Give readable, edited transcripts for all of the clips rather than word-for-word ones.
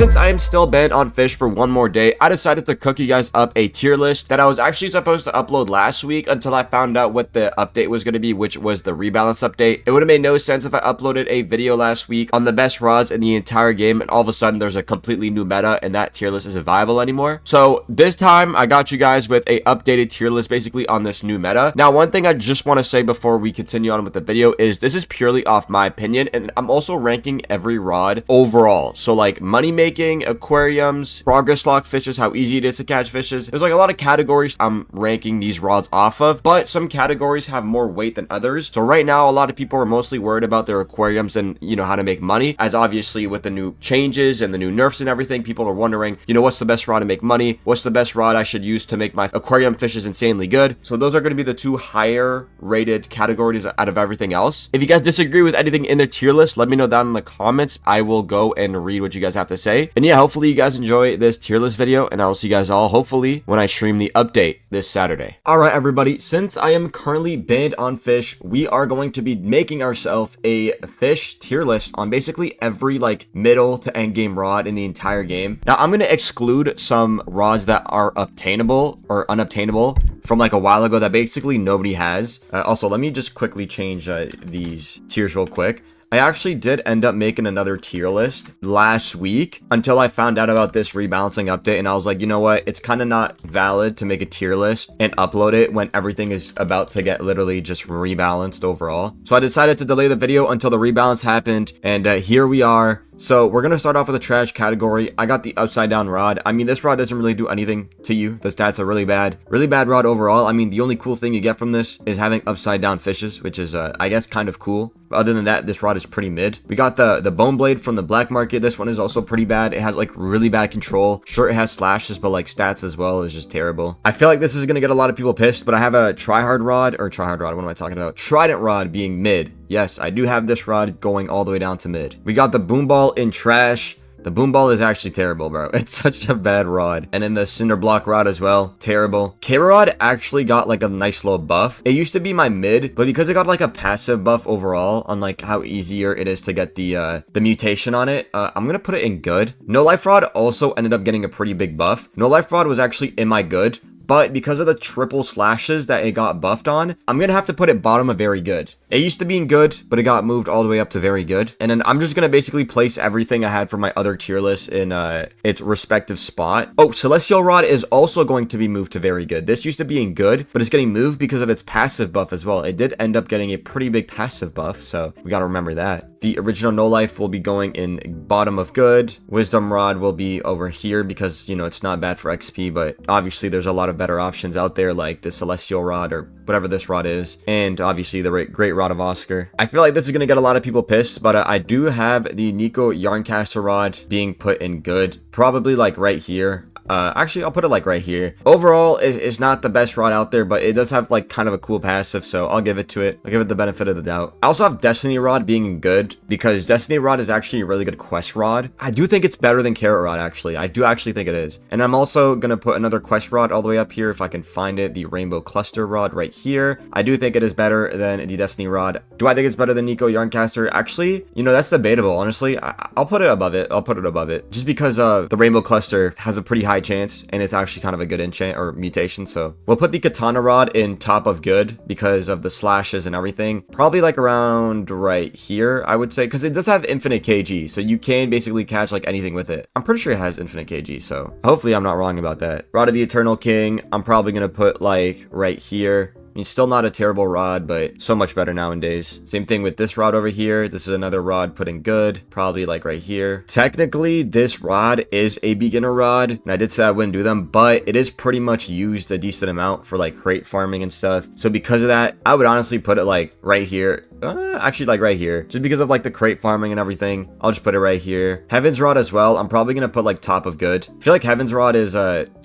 since I am still banned on Fisch for one more day, I decided to cook you guys up a tier list that I was actually supposed to upload last week until I found out what the update was going to be, which was the rebalance update. It would have made no sense if I uploaded a video last week on the best rods in the entire game and all of a sudden there's a completely new meta and that tier list isn't viable anymore. So this time I got you guys with a updated tier list basically on this new meta. Now, one thing I just want to say before we continue on with the video is this is purely off my opinion, and I'm also ranking every rod overall. So like money making, aquariums, progress lock fishes, how easy it is to catch fishes. There's like a lot of categories I'm ranking these rods off of, but some categories have more weight than others. So right now, a lot of people are mostly worried about their aquariums and, you know, how to make money, as obviously with the new changes and the new nerfs and everything, people are wondering, you know, what's the best rod to make money? What's the best rod I should use to make my aquarium fishes insanely good? So those are going to be the two higher rated categories out of everything else. If you guys disagree with anything in their tier list, let me know down in the comments. I will go and read what you guys have to say. And yeah, hopefully you guys enjoy this tier list video, and I will see you guys all hopefully when I stream the update this Saturday. All right, everybody, since I am currently banned on Fisch, we are going to be making ourselves a Fisch tier list on basically every like middle to end game rod in the entire game. Now, I'm going to exclude some rods that are obtainable or unobtainable from like a while ago that basically nobody has. Also, let me just quickly change these tiers real quick. I actually did end up making another tier list last week until I found out about this rebalancing update, and I was like, you know what, it's kind of not valid to make a tier list and upload it when everything is about to get literally just rebalanced overall. So I decided to delay the video until the rebalance happened, and here we are. So we're going to start off with a trash category. I got the upside down rod. I mean, this rod doesn't really do anything to you. The stats are really bad rod overall. I mean, the only cool thing you get from this is having upside down fishes, which is, I guess, kind of cool. But other than that, this rod is pretty mid. We got the bone blade from the black market. This one is also pretty bad. It has like really bad control. Sure, it has slashes, but like stats as well is just terrible. I feel like this is going to get a lot of people pissed, but I have a tryhard rod, what am I talking about? Trident rod being mid. Yes, I do have this rod going all the way down to mid. We got the boom ball in trash. The boom ball is actually terrible, bro. It's such a bad rod. And then the cinder block rod as well, terrible. K-rod actually got like a nice little buff. It used to be my mid, but because it got like a passive buff overall on like how easier it is to get the mutation on it, I'm gonna put it in good. No life rod also ended up getting a pretty big buff. No life rod was actually in my good, but because of the triple slashes that it got buffed on, I'm gonna have to put it bottom of very good. It used to be in good, but it got moved all the way up to very good. And then I'm just gonna basically place everything I had for my other tier list in its respective spot. Oh, Celestial Rod is also going to be moved to very good. This used to be in good, but it's getting moved because of its passive buff as well. It did end up getting a pretty big passive buff, so we gotta remember that. The original No Life will be going in bottom of good. Wisdom Rod will be over here because, you know, it's not bad for XP, but obviously there's a lot of better options out there like the Celestial Rod or whatever this rod is, and obviously the Great Rod of Oscar. I feel like this is going to get a lot of people pissed, but I do have the Nico Yarncaster rod being put in good, probably like right here. Actually, I'll put it like right here. Overall, it's not the best rod out there, but it does have like kind of a cool passive, so I'll give it to it. I'll give it the benefit of the doubt. I also have Destiny Rod being good because Destiny Rod is actually a really good quest rod. I do think it's better than Carrot Rod, actually. I do actually think it is. And I'm also going to put another quest rod all the way up here if I can find it. The Rainbow Cluster Rod right here. I do think it is better than the Destiny Rod. Do I think it's better than Nico Yarncaster? Actually, you know, that's debatable, honestly. I'll put it above it. I'll put it above it. Just because the Rainbow Cluster has a pretty high chance, and it's actually kind of a good enchant or mutation, so we'll put the Katana Rod in top of good because of the slashes and everything. Probably like around right here, I would say, because it does have infinite KG, so you can basically catch like anything with it. I'm pretty sure it has infinite KG, so hopefully I'm not wrong about that. Rod of the Eternal King, I'm probably gonna put like right here. I mean, still not a terrible rod, but so much better nowadays. Same thing with this rod over here. This is another rod put in good, probably like right here. Technically, this rod is a beginner rod, and I did say I wouldn't do them, but it is pretty much used a decent amount for like crate farming and stuff. So because of that, I would honestly put it like right here. Actually like right here, just because of like the crate farming and everything. I'll just put it right here. Heaven's Rod as well, I'm probably gonna put like top of good. I feel like Heaven's Rod is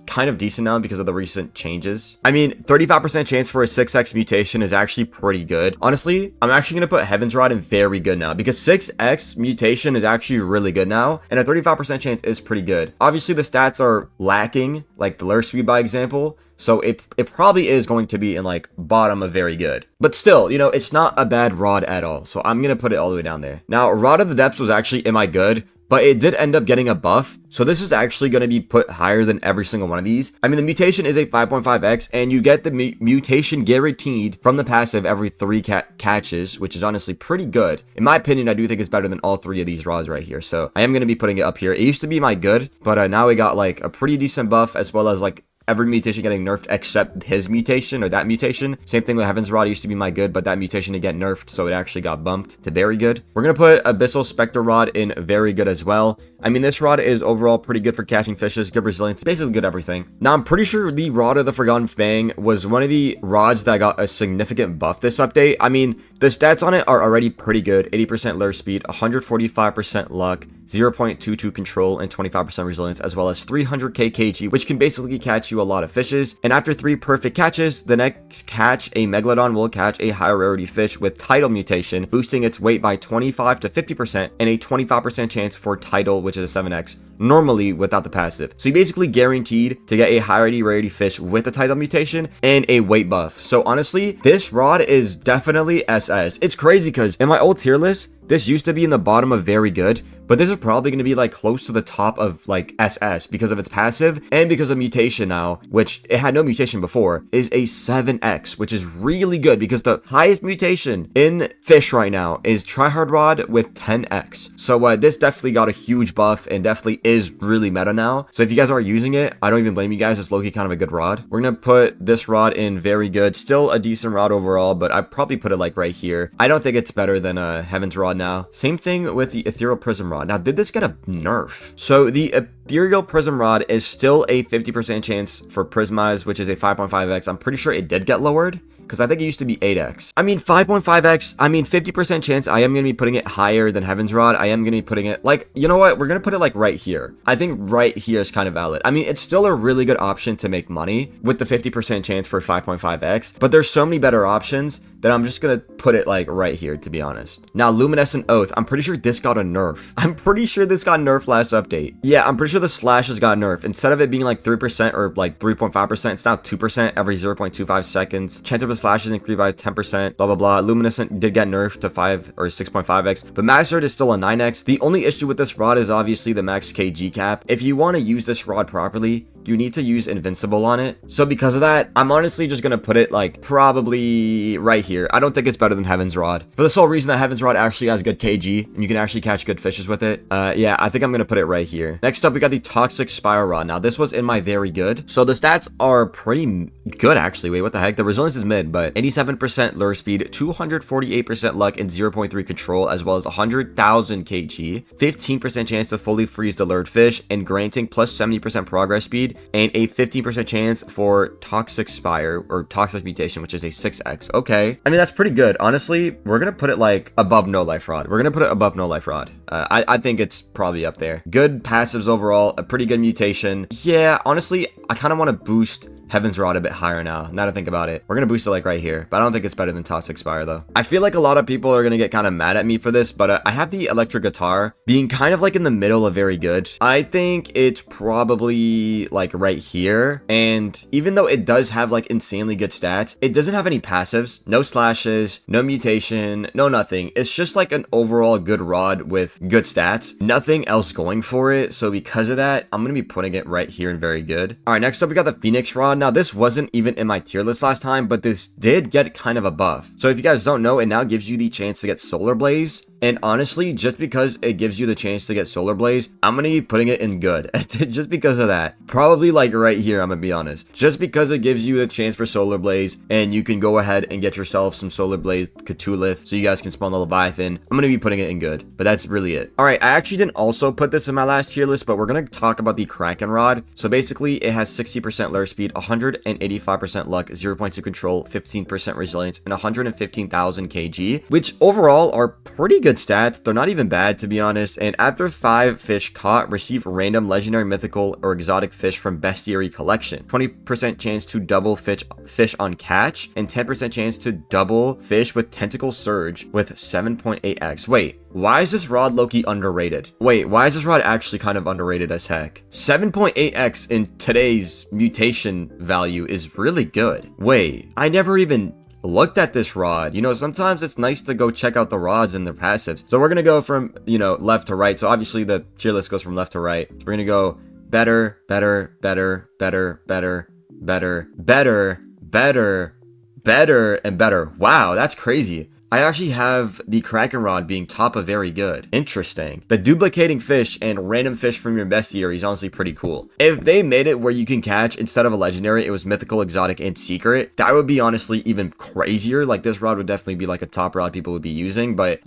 kind of decent now because of the recent changes. I mean, 35% chance for a 6x mutation is actually pretty good. Honestly, I'm actually going to put Heaven's Rod in very good now because 6x mutation is actually really good now, and a 35% chance is pretty good. Obviously, the stats are lacking, like the lure speed by example, so it probably is going to be in like bottom of very good. But still, you know, it's not a bad rod at all. So I'm going to put it all the way down there. Now, Rod of the Depths was actually in my good. but it did end up getting a buff. So this is actually going to be put higher than every single one of these. I mean, the mutation is a 5.5x, and you get the mutation guaranteed from the passive every 3 catches, which is honestly pretty good. In my opinion, I do think it's better than all 3 of these rods right here. So I am going to be putting it up here. It used to be my good, but now we got like a pretty decent buff, as well as like every mutation getting nerfed except his mutation, or that mutation. Same thing with Heaven's Rod. It used to be my good, but that mutation did get nerfed, so it actually got bumped to very good. We're gonna put Abyssal Spectre Rod in very good as well. I mean, this rod is overall pretty good for catching fishes, good resilience, basically good everything. Now, I'm pretty sure the Rod of the Forgotten Fang was one of the rods that got a significant buff this update. I mean, the stats on it are already pretty good. 80% lure speed, 145% luck, 0.22 control, and 25% resilience, as well as 300k kg, which can basically catch you a lot of fishes. And after 3 perfect catches, the next catch, a Megalodon will catch a high rarity fish with tidal mutation, boosting its weight by 25 to 50% and a 25% chance for tidal, which is a 7x, normally without the passive. So you basically guaranteed to get a high rarity fish with the tidal mutation and a weight buff. So honestly, this rod is definitely SS. It's crazy because in my old tier list, this used to be in the bottom of very good, but this is probably going to be like close to the top of like SS because of its passive and because of mutation now, which it had no mutation before, is a 7x, which is really good because the highest mutation in fish right now is Tryhard Rod with 10x. So this definitely got a huge buff and definitely is really meta now. So if you guys are using it, I don't even blame you guys. It's low-key kind of a good rod. We're going to put this rod in very good. Still a decent rod overall, but I probably put it like right here. I don't think it's better than Heaven's Rod now. Same thing with the Ethereal Prism Rod. Now, did this get a nerf? So the Ethereal Prism Rod is still a 50% chance for Prismize, which is a 5.5x. I'm pretty sure it did get lowered, because I think it used to be 8x. I mean, 5.5x, I mean, 50% chance. I am going to be putting it higher than Heaven's Rod. I am going to be putting it like, you know what? We're going to put it like right here. I think right here is kind of valid. I mean, it's still a really good option to make money with the 50% chance for 5.5x, but there's so many better options that I'm just going to put it like right here, to be honest. Now, Luminescent Oath, I'm pretty sure this got a nerf. I'm pretty sure this got nerfed last update. Yeah, I'm pretty sure the slashes got nerfed. Instead of it being like 3% or like 3.5%, it's now 2% every 0.25 seconds. Chance of the slashes increased by 10%, blah, blah, blah. Luminescent did get nerfed to 5 or 6.5x, but Max Sword is still a 9x. The only issue with this rod is obviously the max kg cap. If you want to use this rod properly, you need to use Invincible on it. So because of that, I'm honestly just gonna put it like probably right here. I don't think it's better than Heaven's Rod, for the sole reason that Heaven's Rod actually has good kg and you can actually catch good fishes with it. Yeah, I think I'm gonna put it right here. Next up, we got the Toxic Spiral Rod. Now this was in my very good, so the stats are pretty good actually. Wait, what the heck? The resilience is mid, but 87% lure speed, 248% luck, and 0.3 control, as well as 100,000 kg, 15% chance to fully freeze the lured fish, and granting plus 70% progress speed, and a 15% chance for Toxic Spire or Toxic Mutation, which is a 6x. Okay, I mean, that's pretty good. Honestly, we're gonna put it like above No Life Rod. We're gonna put it above No Life Rod. I think it's probably up there. Good passives overall, a pretty good mutation. Yeah, honestly, I kind of want to boost Heaven's Rod a bit higher now that I think about it. We're gonna boost it like right here, but I don't think it's better than Toxic Spire though. I feel like a lot of people are gonna get kind of mad at me for this, but I have the Electric Guitar being kind of like in the middle of very good. I think it's probably like right here, and even though it does have like insanely good stats, it doesn't have any passives, no slashes, no mutation, no nothing. It's just like an overall good rod with good stats, nothing else going for it. So because of that, I'm gonna be putting it right here in very good. All right, next up we got the Phoenix Rod. Now this wasn't even in my tier list last time, but this did get kind of a buff. So if you guys don't know, it now gives you the chance to get Solar Blaze. And honestly, just because it gives you the chance to get Solar Blaze, I'm going to be putting it in good. Just because of that. Probably like right here, I'm going to be honest. Just because it gives you the chance for Solar Blaze, and you can go ahead and get yourself some Solar Blaze Cthulhu, so you guys can spawn the Leviathan. I'm going to be putting it in good. But that's really it. Alright, I actually didn't also put this in my last tier list, but we're going to talk about the Kraken Rod. So basically, it has 60% lure speed, 185% luck, 0.2 control, 15% resilience, and 115,000 kg, which overall are pretty good stats. They're not even bad, to be honest. And after 5 fish caught, receive random legendary, mythical, or exotic fish from bestiary collection. 20% chance to double fish on catch, and 10% chance to double fish with tentacle surge with 7.8x. Wait, why is this rod low-key underrated? Wait, why is this rod actually kind of underrated as heck? 7.8x in today's mutation value is really good. Wait, I never even looked at this rod. You know, sometimes it's nice to go check out the rods and their passives. So we're gonna go from, you know, left to right. So obviously the tier list goes from left to right. So we're gonna go better, better, better, better, better, better, better, better, better, and better. Wow, that's crazy. I actually have the Kraken Rod being top of very good. Interesting. The duplicating fish and random fish from your bestiary is honestly pretty cool. If they made it where you can catch, instead of a legendary, it was mythical, exotic, and secret, that would be honestly even crazier. Like, this rod would definitely be like a top rod people would be using. But,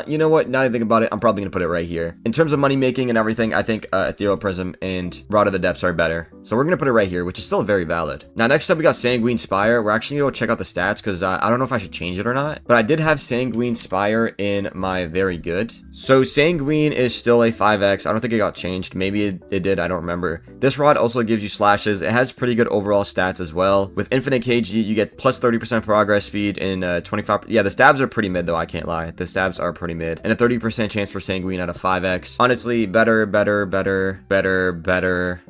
you know what? Now that I think about it, I'm probably going to put it right here. In terms of money making and everything, I think Ethereal Prism and Rod of the Depths are better. So we're going to put it right here, which is still very valid. Now, next up, we got Sanguine Spire. We're actually going to go check out the stats because I don't know if I should change it or not. But I did have Sanguine Spire in my very good. So Sanguine is still a 5x. I don't think it got changed. Maybe it did. I don't remember. This rod also gives you slashes. It has pretty good overall stats as well. With infinite KG, you get plus 30% progress speed and 25. Yeah, the stabs are pretty mid though. I can't lie. The stabs are pretty mid. And a 30% chance for Sanguine out of 5x. Honestly, better, better, better, better, better.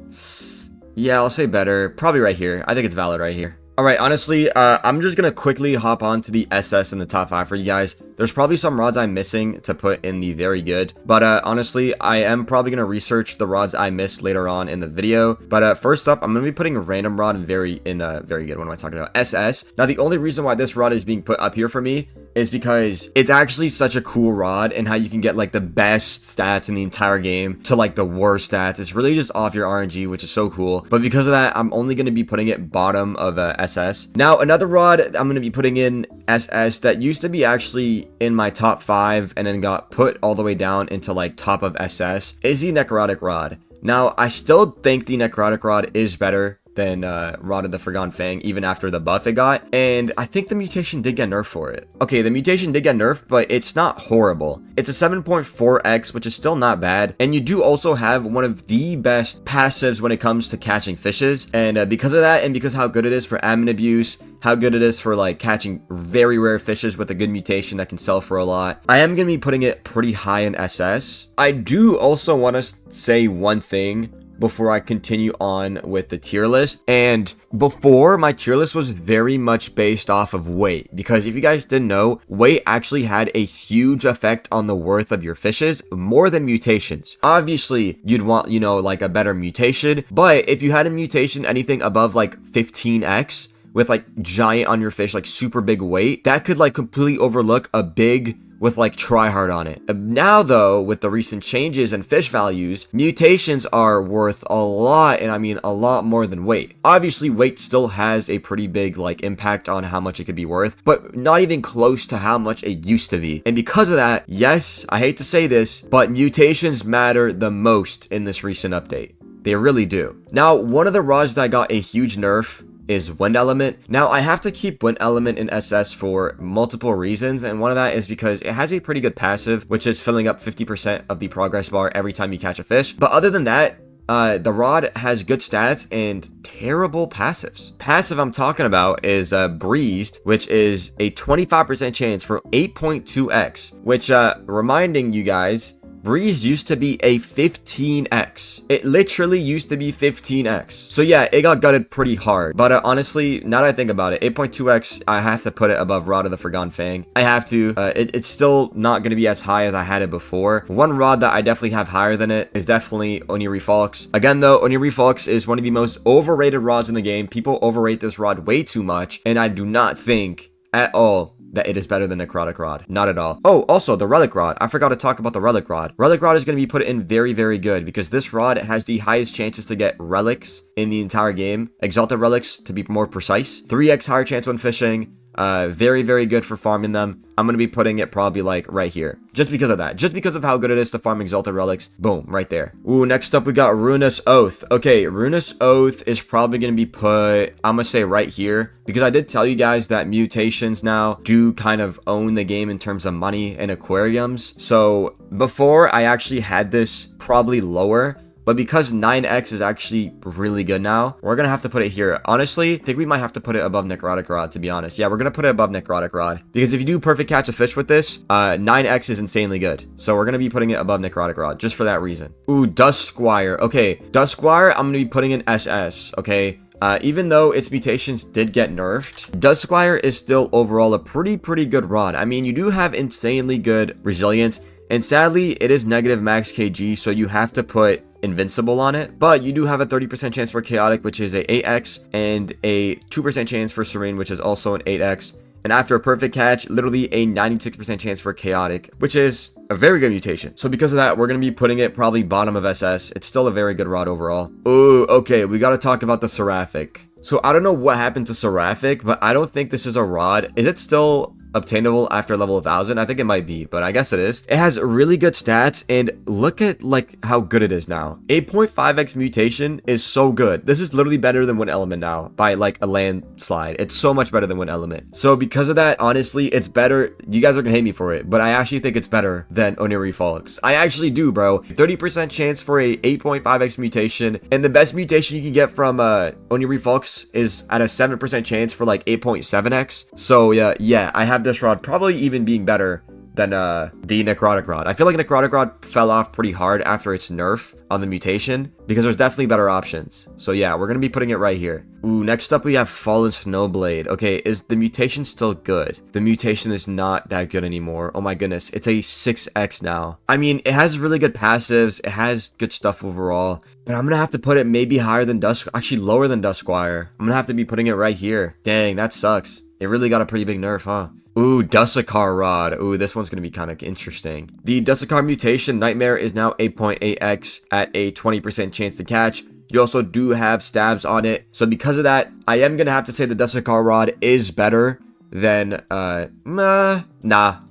Yeah, I'll say better. Probably right here. I think it's valid right here. All right, honestly, I'm just going to quickly hop on to the SS in the top 5 for you guys. There's probably some rods I'm missing to put in the very good. But honestly, I am probably going to research the rods I missed later on in the video. But first up, I'm going to be putting a random rod in very good. What am I talking about? SS. Now, the only reason why this rod is being put up here for me is because it's actually such a cool rod and how you can get like the best stats in the entire game to like the worst stats. It's really just off your RNG, which is so cool. But because of that, I'm only going to be putting it bottom of SS. Now, another rod I'm going to be putting in SS that used to be actually in my top 5 and then got put all the way down into like top of SS is the Necrotic Rod. Now, I still think the Necrotic Rod is better than Rod of the Forgotten Fang, even after the buff it got. And I think the mutation did get nerfed for it. Okay, the mutation did get nerfed, but it's not horrible. It's a 7.4x, which is still not bad. And you do also have one of the best passives when it comes to catching fishes. And because of that, and because how good it is for admin abuse, how good it is for like catching very rare fishes with a good mutation that can sell for a lot, I am going to be putting it pretty high in SS. I do also want to say one thing before I continue on with the tier list. And before, my tier list was very much based off of weight, because if you guys didn't know, weight actually had a huge effect on the worth of your fishes, more than mutations. Obviously, you'd want, you know, like a better mutation, but if you had a mutation anything above like 15x with like giant on your fish, like super big weight, that could like completely overlook a big with like try hard on it. Now though, with the recent changes in fish values, mutations are worth a lot, and I mean a lot more than weight. Obviously, weight still has a pretty big like impact on how much it could be worth, but not even close to how much it used to be. And because of that, yes, I hate to say this, but mutations matter the most in this recent update. They really do. Now, one of the rods that got a huge nerf is Wind Element. Now, I have to keep Wind Element in SS for multiple reasons, and one of that is because it has a pretty good passive, which is filling up 50% of the progress bar every time you catch a fish. But other than that, the rod has good stats and terrible passives. Passive I'm talking about is Breezed, which is a 25% chance for 8.2x, which reminding you guys, Breeze used to be a 15x. It literally used to be 15x. So yeah, it got gutted pretty hard. But honestly, now that I think about it, 8.2x, I have to put it above Rod of the Forgotten Fang. I have to. It's still not going to be as high as I had it before. One rod that I definitely have higher than it is definitely Oniri Fox. Again though, Oniri Fox is one of the most overrated rods in the game. People overrate this rod way too much, and I do not think at all that it is better than Necrotic Rod. Not at all. Oh, also the Relic Rod. I forgot to talk about the Relic Rod. Relic Rod is going to be put in very, very good because this rod has the highest chances to get relics in the entire game. Exalted relics, to be more precise. 3x higher chance when fishing. Very, very good for farming them. I'm going to be putting it probably like right here. Just because of that. Just because of how good it is to farm Exalted Relics. Boom, right there. Ooh, next up we got Ruinous Oath. Okay, Ruinous Oath is probably going to be put, I'm going to say right here. Because I did tell you guys that mutations now do kind of own the game in terms of money and aquariums. So before I actually had this probably lower. But because 9x is actually really good now, we're going to have to put it here. Honestly, I think we might have to put it above Necrotic Rod, to be honest. Yeah, we're going to put it above Necrotic Rod. Because if you do perfect catch a fish with this, 9x is insanely good. So we're going to be putting it above Necrotic Rod, just for that reason. Ooh, Dust Squire. Okay, Dust Squire, I'm going to be putting in SS, okay? Even though its mutations did get nerfed, Duskfire is still overall a pretty good rod. I mean, you do have insanely good resilience, and sadly, it is negative max KG, so you have to put invincible on it, but you do have a 30% chance for chaotic, which is a 8x, and a 2% chance for serene, which is also an 8x. And after a perfect catch, literally a 96% chance for chaotic, which is a very good mutation. So because of that, we're going to be putting it probably bottom of SS. It's still a very good rod overall. Ooh, okay, we got to talk about the Seraphic. So I don't know what happened to Seraphic, but I don't think this is a rod. Is it still obtainable after level 1000? I think it might be, but I guess it is. It has really good stats, and look at like how good it is now. 8.5x mutation is so good. This is literally better than one element now by like a landslide. It's so much better than one element. So because of that, honestly, it's better. You guys are gonna hate me for it, but I actually think it's better than Oniri Fox. I actually do, bro. 30% chance for a 8.5x mutation, and the best mutation you can get from Oniri Fox is at a 7% chance for like 8.7x. So yeah, I have this rod probably even being better than the Necrotic Rod. I feel like Necrotic Rod fell off pretty hard after its nerf on the mutation because there's definitely better options. So yeah, we're gonna be putting it right here. Ooh, next up we have Fallen Snowblade. Okay, is the mutation still good? The mutation is not that good anymore. Oh my goodness, it's a 6x now. I mean, it has really good passives, it has good stuff overall, but I'm gonna have to put it maybe higher than actually lower than Duskfire. I'm gonna have to be putting it right here. Dang, that sucks. It really got a pretty big nerf, huh? Ooh, Duskar Rod. Ooh, this one's gonna be kind of interesting. The Duskar mutation Nightmare is now 8.8x at a 20% chance to catch. You also do have stabs on it. So because of that, I am gonna have to say the Duskar Rod is better than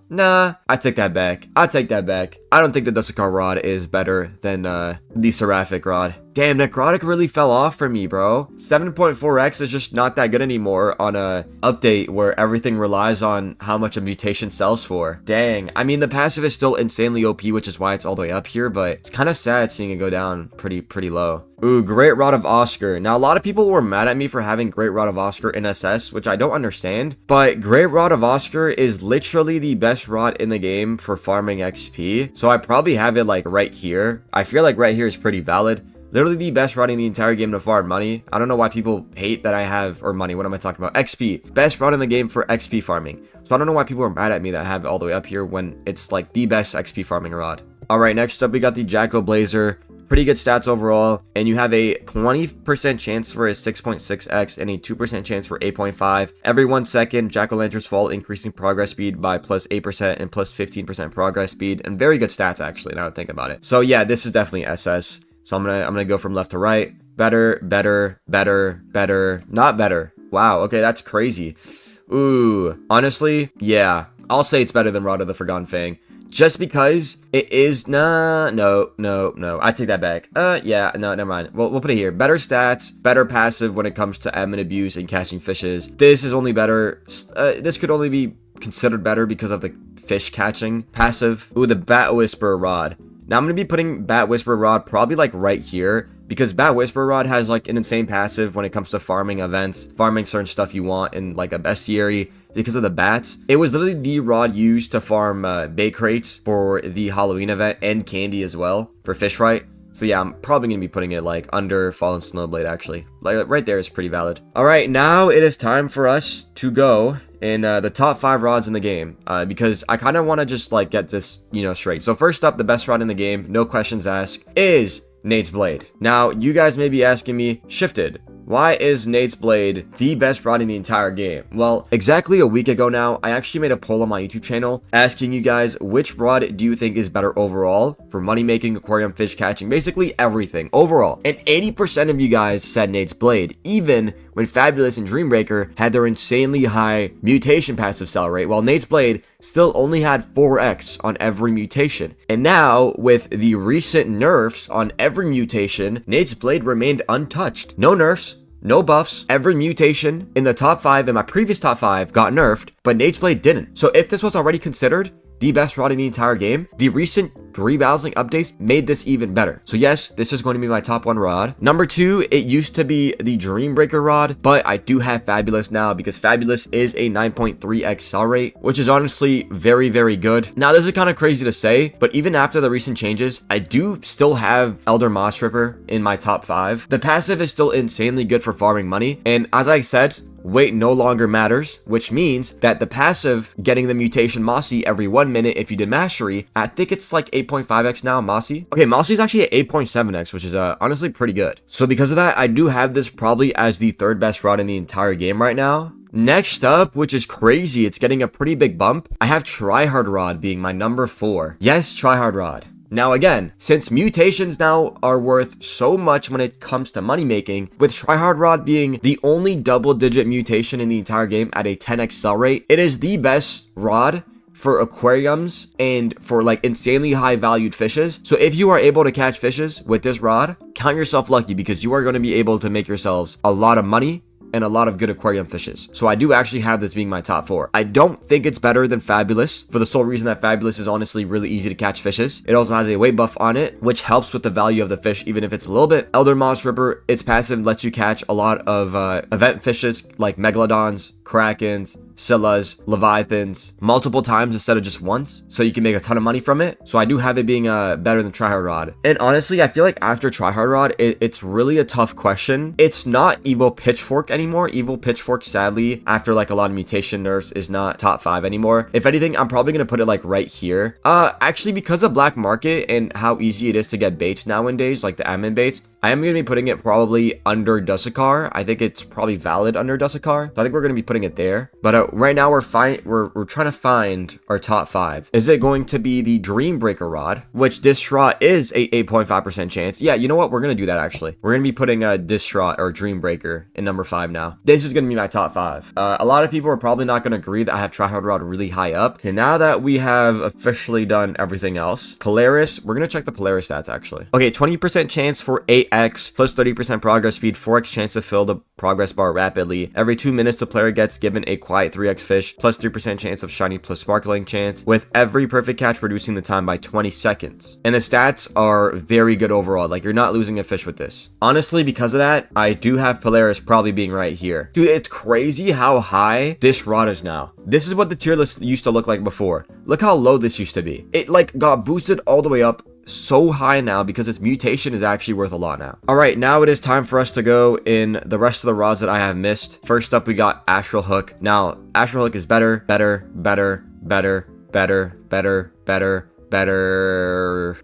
Nah, I take that back. I take that back. I don't think the Duskar Rod is better than the Seraphic Rod. Damn, Necrotic really fell off for me, bro. 7.4x is just not that good anymore on a update where everything relies on how much a mutation sells for. Dang. I mean, the passive is still insanely OP, which is why it's all the way up here, but it's kind of sad seeing it go down pretty low. Ooh, Great Rod of Oscar. Now, a lot of people were mad at me for having Great Rod of Oscar in SS, which I don't understand, but Great Rod of Oscar is literally the best rod in the game for farming XP, so I probably have it like right here. I feel like right here is pretty valid. Literally the best rod in the entire game to farm money. I don't know why people hate that I have, or money, what am I talking about? XP. Best rod in the game for XP farming. So I don't know why people are mad at me that I have it all the way up here when it's like the best XP farming rod. Alright, next up we got the Jacko Blazer. Pretty good stats overall, and you have a 20% chance for a 6.6x and a 2% chance for 8.5. Every 1 second, Jack-o'-lanterns fall, increasing progress speed by plus 8% and plus 15% progress speed, and very good stats actually, now that I think about it. So yeah, this is definitely SS. So I'm gonna go from left to right. Better, not better. Wow, okay, that's crazy. Ooh, honestly, yeah, I'll say it's better than Rod of the Forgotten Fang. Just because it is, no, I take that back. Yeah, no, never mind. We'll put it here. Better stats, better passive when it comes to admin abuse and catching fishes. This is only better. This could only be considered better because of the fish catching passive. Ooh, the Bat Whisperer Rod. Now I'm going to be putting Bat Whisperer Rod probably like right here, because Bat Whisperer Rod has like an insane passive when it comes to farming events, farming certain stuff you want in like a bestiary because of the bats. It was literally the rod used to farm bait crates for the Halloween event and candy as well for fish fry. So yeah, I'm probably going to be putting it like under Fallen Snowblade actually. Like right there is pretty valid. All right, now it is time for us to go in the top 5 rods in the game, because I kind of want to just like get this, you know, straight. So first up, the best rod in the game, no questions asked, is Nate's Blade. Now, you guys may be asking me, Shifted, why is Nate's Blade the best rod in the entire game? Well, exactly a week ago now, I actually made a poll on my YouTube channel asking you guys which rod do you think is better overall for money making, aquarium, fish catching, basically everything overall. And 80% of you guys said Nate's Blade, even when Fabulous and Dreambreaker had their insanely high mutation passive sell rate, while Nate's Blade still only had 4x on every mutation. And now, with the recent nerfs on every mutation, Nate's Blade remained untouched. No nerfs, no buffs. Every mutation in the top 5 and my previous top 5 got nerfed, but Nate's Blade didn't. So if this was already considered the best rod in the entire game. The recent rebalancing updates made this even better. So yes, this is going to be my top 1 rod. Number 2, it used to be the Dream Breaker rod, but I do have Fabulous now because Fabulous is a 9.3x sell rate, which is honestly very, very good. Now, this is kind of crazy to say, but even after the recent changes, I do still have Elder Moss Ripper in my top 5. The passive is still insanely good for farming money, and as I said, weight no longer matters, which means that the passive getting the mutation Mossy every 1 minute if you did mastery, I think it's like 8.5x now, Mossy. Okay, Mossy is actually at 8.7x, which is honestly pretty good. So because of that, I do have this probably as the 3rd best rod in the entire game right now. Next up, which is crazy, it's getting a pretty big bump, I have Tryhard Rod being my number 4. Yes, Tryhard Rod. Now again, since mutations now are worth so much when it comes to money making, with Tryhard Rod being the only double-digit mutation in the entire game at a 10x sell rate, it is the best rod for aquariums and for like insanely high valued fishes. So if you are able to catch fishes with this rod, count yourself lucky because you are going to be able to make yourselves a lot of money and a lot of good aquarium fishes. So I do actually have this being my top 4. I don't think it's better than Fabulous for the sole reason that Fabulous is honestly really easy to catch fishes. It also has a weight buff on it, which helps with the value of the fish, even if it's a little bit. Elder Moss Ripper, its passive lets you catch a lot of event fishes like Megalodons, Krakens, Scyllas, Leviathans multiple times instead of just once, so you can make a ton of money from it. So I do have it being better than Tryhard Rod. And honestly, I feel like after Tryhard Rod, it's really a tough question. It's not Evil Pitchfork anymore. Evil Pitchfork, sadly, after like a lot of mutation nerfs, is not top 5 anymore. If anything, I'm probably gonna put it like right here. Actually, because of black market and how easy it is to get baits nowadays, like the admin baits, I am going to be putting it probably under Dussakar. I think it's probably valid under Dussakar. So I think we're going to be putting it there. But right now we're trying to find our top 5. Is it going to be the Dream Breaker rod, which Distraught is a 8.5% chance? Yeah, you know what? We're going to do that actually. We're going to be putting a Distraught or Dream Breaker in number 5 now. This is going to be my top 5. A lot of people are probably not going to agree that I have Tryhard Rod really high up. Okay, now that we have officially done everything else, Polaris, we're going to check the Polaris stats actually. Okay, 20% chance for 8x plus 30% progress speed, 4x chance to fill the progress bar rapidly. Every 2 minutes, the player gets given a quiet 3x fish, plus 3% chance of shiny plus sparkling chance, with every perfect catch reducing the time by 20 seconds. And the stats are very good overall. Like, you're not losing a fish with this. Honestly, because of that, I do have Polaris probably being right here. Dude, it's crazy how high this rod is now. This is what the tier list used to look like before. Look how low this used to be. It like got boosted all the way up so high now because its mutation is actually worth a lot now. All right, now it is time for us to go in the rest of the rods that I have missed. First up, we got Astral Hook. Now, Astral Hook is better. I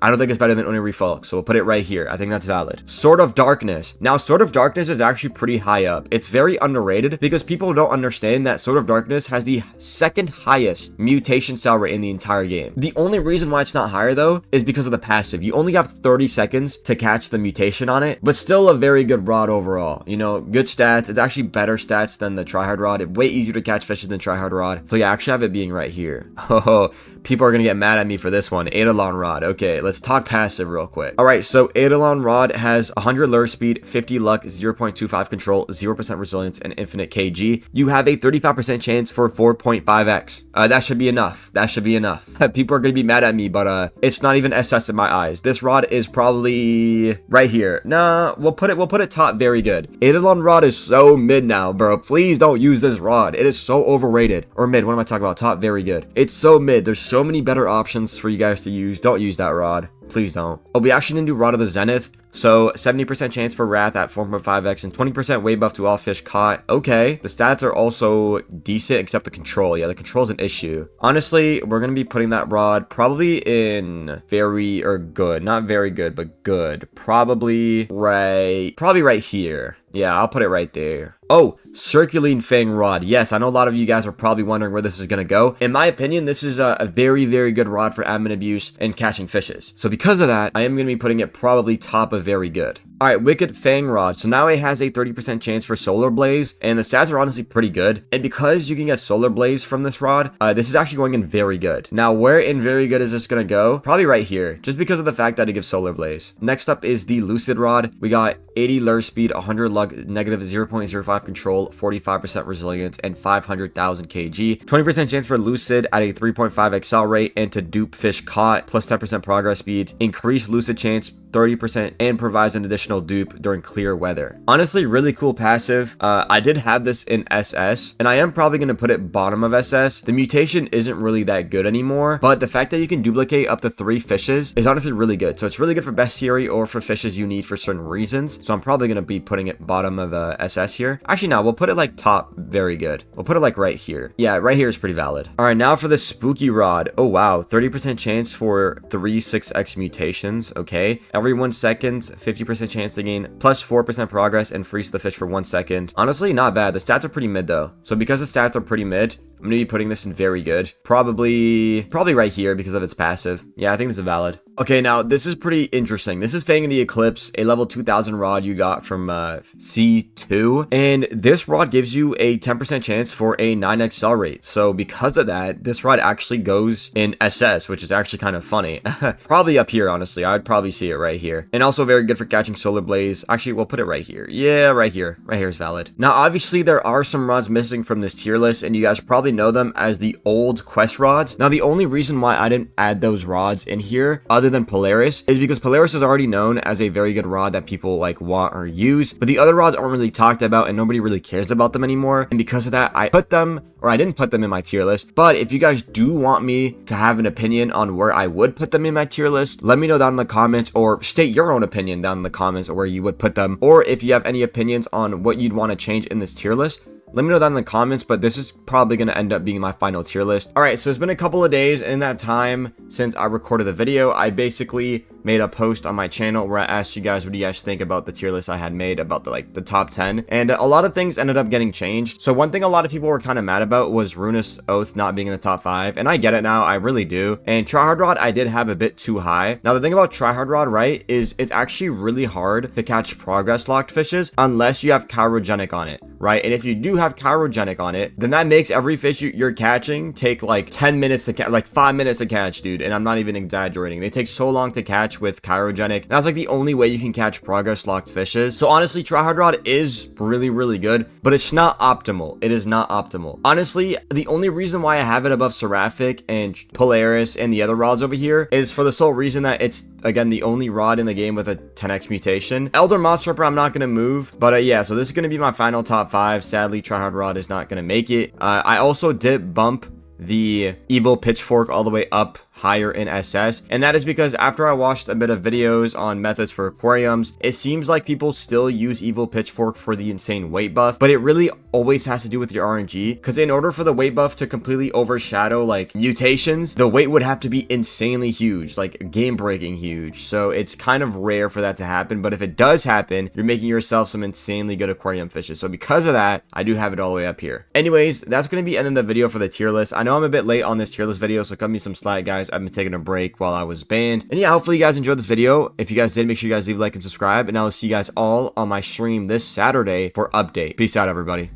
don't think it's better than Oni Reflux, so we'll put it right here. I think that's valid. Sword of Darkness. Now, Sword of Darkness is actually pretty high up. It's very underrated because people don't understand that Sword of Darkness has the second highest mutation sell rate in the entire game. The only reason why it's not higher though is because of the passive. You only have 30 seconds to catch the mutation on it, but still a very good rod overall. You know, good stats. It's actually better stats than the Tryhard Rod. It's way easier to catch fishes than Tryhard Rod. So yeah, I actually have it being right here. Oh, people are gonna get mad at me for this one. Eidolon Rod. Okay, let's talk passive real quick. All right, so Eidolon Rod has 100 lure speed, 50 luck, 0.25 control, 0% resilience, and infinite kg. You have a 35% chance for 4.5x. That should be enough. That should be enough. People are gonna be mad at me, but it's not even SS in my eyes. This rod is probably right here. Nah, we'll put it top very good. Eidolon Rod is so mid now, bro. Please don't use this rod. It is so overrated. Or mid, what am I talking about? Top very good. It's so mid. There's so many better options for you guys to use. Don't use that rod. Please don't. Oh, we actually didn't do Rod of the Zenith. So 70% chance for Wrath at 4.5x and 20% weight buff to all fish caught. Okay. The stats are also decent except the control. Yeah, the control is an issue. Honestly, we're going to be putting that rod probably in very or good. Not very good, but good. Probably right here. Yeah, I'll put it right there. Oh, Circulating Fang Rod. Yes, I know a lot of you guys are probably wondering where this is going to go. In my opinion, this is a very, very good rod for admin abuse and catching fishes. So because of that, I am going to be putting it probably top of very good. All right, Wicked Fang Rod. So now it has a 30% chance for Solar Blaze, and the stats are honestly pretty good. And because you can get Solar Blaze from this rod, this is actually going in very good. Now, where in very good is this gonna go? Probably right here, just because of the fact that it gives Solar Blaze. Next up is the Lucid Rod. We got 80 lure speed, 100 luck, negative 0.05 control, 45% resilience, and 500,000 kg. 20% chance for Lucid at a 3.5 excel rate, and to dupe fish caught, plus 10% progress speed. Increased Lucid chance 30%, and provides an additional dupe during clear weather. Honestly, really cool passive. I did have this in SS, and I am probably going to put it bottom of SS. The mutation isn't really that good anymore, but the fact that you can duplicate up to 3 fishes is honestly really good. So it's really good for bestiary or for fishes you need for certain reasons. So I'm probably going to be putting it bottom of SS here. Actually, no, we'll put it like top, very good. We'll put it like right here. Yeah, right here is pretty valid. All right, now for the Spooky Rod. Oh, wow. 30% chance for 3 6x mutations. Okay. Every 1 second, 50% chance to gain plus 4% progress and freeze the fish for 1 second. Honestly, not bad. The stats are pretty mid though. So because the stats are pretty mid, I'm going to be putting this in very good. Probably right here because of its passive. Yeah, I think this is valid. Okay, now this is pretty interesting. This is Fang in the Eclipse, a level 2000 rod you got from C2. And this rod gives you a 10% chance for a 9x sell rate. So because of that, this rod actually goes in SS, which is actually kind of funny. Probably up here, honestly. I'd probably see it right here. And also very good for catching Solar Blaze. Actually, we'll put it right here. Yeah, right here. Right here is valid. Now, obviously, there are some rods missing from this tier list, and you guys probably know them as the old quest rods. Now, the only reason why I didn't add those rods in here, other than Polaris, is because Polaris is already known as a very good rod that people like want or use, but the other rods aren't really talked about and nobody really cares about them anymore. And because of that, I didn't put them in my tier list. But if you guys do want me to have an opinion on where I would put them in my tier list, let me know down in the comments, or state your own opinion down in the comments where you would put them. Or if you have any opinions on what you'd want to change in this tier list, let me know that in the comments, but this is probably going to end up being my final tier list. All right, so it's been a couple of days. In that time since I recorded the video, I basically made a post on my channel where I asked you guys, what do you guys think about the tier list I had made about the top 10? And a lot of things ended up getting changed. So one thing a lot of people were kind of mad about was Ruinous Oath not being in the top 5. And I get it now, I really do. And Tryhard Rod, I did have a bit too high. Now the thing about Tryhard Rod, right, is it's actually really hard to catch progress locked fishes unless you have chirogenic on it, right? And if you do have chirogenic on it, then that makes every fish you're catching take like 10 minutes to catch, like 5 minutes to catch, dude. And I'm not even exaggerating. They take so long to catch with chirogenic. That's like the only way you can catch progress locked fishes. So honestly, Tryhard Rod is really, really good, but it's not optimal. It is not optimal. Honestly, the only reason why I have it above Seraphic and Polaris and the other rods over here is for the sole reason that it's, again, the only rod in the game with a 10x mutation. Elder Moss Ripper, I'm not going to move, but yeah, so this is going to be my final top 5. Sadly, Tryhard Rod is not going to make it. I also did bump the Evil Pitchfork all the way up higher in SS, and that is because after I watched a bit of videos on methods for aquariums, it seems like people still use Evil Pitchfork for the insane weight buff, but it really always has to do with your RNG, because in order for the weight buff to completely overshadow like mutations, the weight would have to be insanely huge, like game-breaking huge. So it's kind of rare for that to happen, but if it does happen, you're making yourself some insanely good aquarium fishes. So because of that, I do have it all the way up here. Anyways, that's going to be ending the video for the tier list. I know I'm a bit late on this tier list video, so cut me some slack, guys. I've been taking a break while I was banned. And yeah, hopefully you guys enjoyed this video. If you guys did, make sure you guys leave a like and subscribe, and I will see you guys all on my stream this Saturday for update. Peace out, everybody.